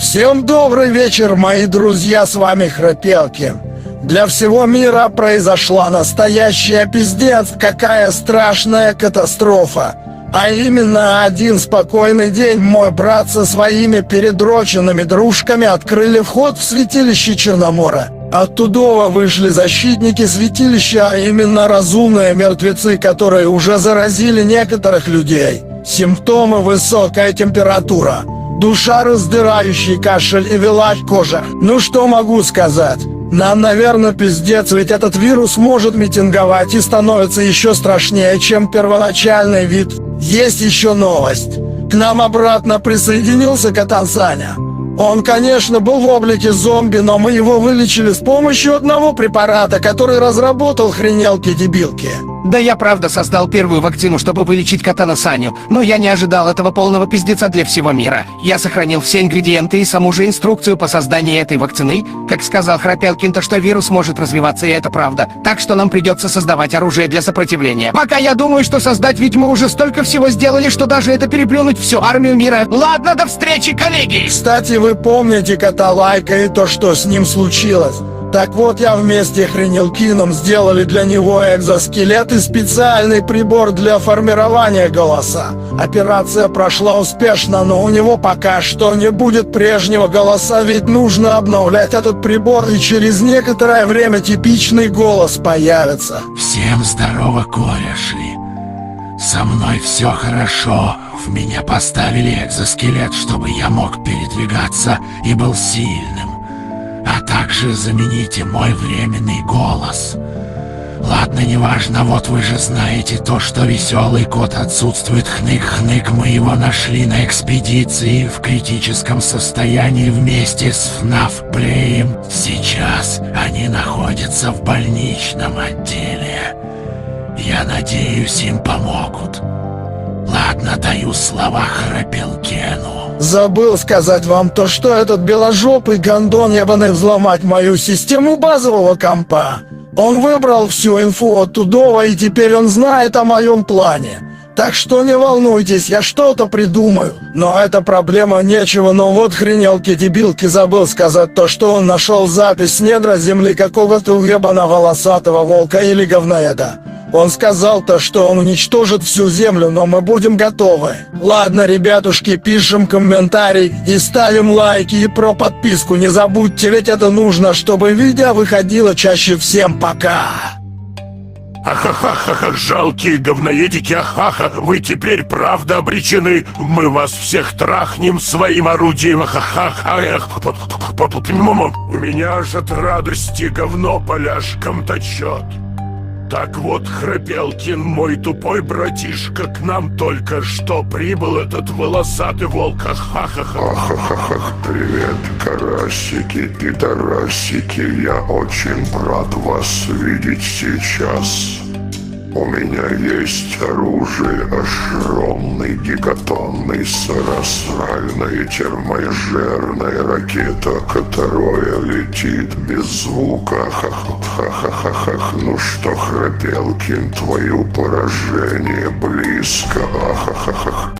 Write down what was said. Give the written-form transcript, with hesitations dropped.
Всем добрый вечер, мои друзья, с вами Храпелкин. Для всего мира произошла настоящая пиздец, какая страшная катастрофа. А именно, один спокойный день мой брат со своими передроченными дружками открыли вход в святилище Черномора. Оттуда вышли защитники святилища, а именно разумные мертвецы, которые уже заразили некоторых людей. Симптомы: высокая температура, душераздирающий кашель и вилать кожа. Ну что могу сказать? Нам, наверное, пиздец, ведь этот вирус может митинговать и становится еще страшнее, чем первоначальный вид. Есть еще новость. К нам обратно присоединился Катан Саня. Он, конечно, был в облике зомби, но мы его вылечили с помощью одного препарата, который разработал хренелки-дебилки. Да, я правда создал первую вакцину, чтобы вылечить Катана Саню, но я не ожидал этого полного пиздеца для всего мира. Я сохранил все ингредиенты и саму же инструкцию по созданию этой вакцины. Как сказал Храпелкин, то что вирус может развиваться, и это правда. Так что нам придется создавать оружие для сопротивления. Пока я думаю, что создать, ведь мы уже столько всего сделали, что даже это переплюнуть всю армию мира. Ладно, до встречи, коллеги! Кстати, вы помните кота Лайка и то, что с ним случилось? Так вот, я вместе с Хренелкином сделали для него экзоскелет и специальный прибор для формирования голоса. Операция прошла успешно, но у него пока что не будет прежнего голоса, ведь нужно обновлять этот прибор, и через некоторое время типичный голос появится. Всем здорово, кореши. Со мной все хорошо. В меня поставили экзоскелет, чтобы я мог передвигаться и был сильным. А также замените мой временный голос. Ладно, неважно, вот вы же знаете то, что веселый кот отсутствует. Хнык-хнык, мы его нашли на экспедиции в критическом состоянии вместе с ФНАФ Плеем. Сейчас они находятся в больничном отделе. Я надеюсь, им помогут. Ладно, даю слова Храпелкину. Забыл сказать вам то, что этот беложопый гондон ебаный взломать мою систему базового компа. Он выбрал всю инфу оттуда, и теперь он знает о моем плане. Так что не волнуйтесь, я что-то придумаю. Но это проблема нечего, но вот хренелки-дебилки забыл сказать то, что он нашел запись с недра земли какого-то уебаного волосатого волка или говноеда. Он сказал то, что он уничтожит всю землю, но мы будем готовы. Ладно, ребятушки, пишем комментарий и ставим лайки, и про подписку не забудьте, ведь это нужно, чтобы видео выходило чаще. Всем пока! Ахахаха, жалкие говноедики, ахаха, вы теперь правда обречены. Мы вас всех трахнем своим орудием, ахахаха. У меня аж от радости говно поляшком течет. Так вот, Храпелкин, мой тупой братишка, к нам только что прибыл этот волосатый волк. Ахахаха, привет, карасики, пидорасики, я очень рад вас видеть сейчас. У меня есть оружие, огромный гигатонный соросальная термоядерная ракета, которая летит без звука. Ха-ха-ха-ха. Ну что, Храпелкин, твое поражение близко. Ахахаха.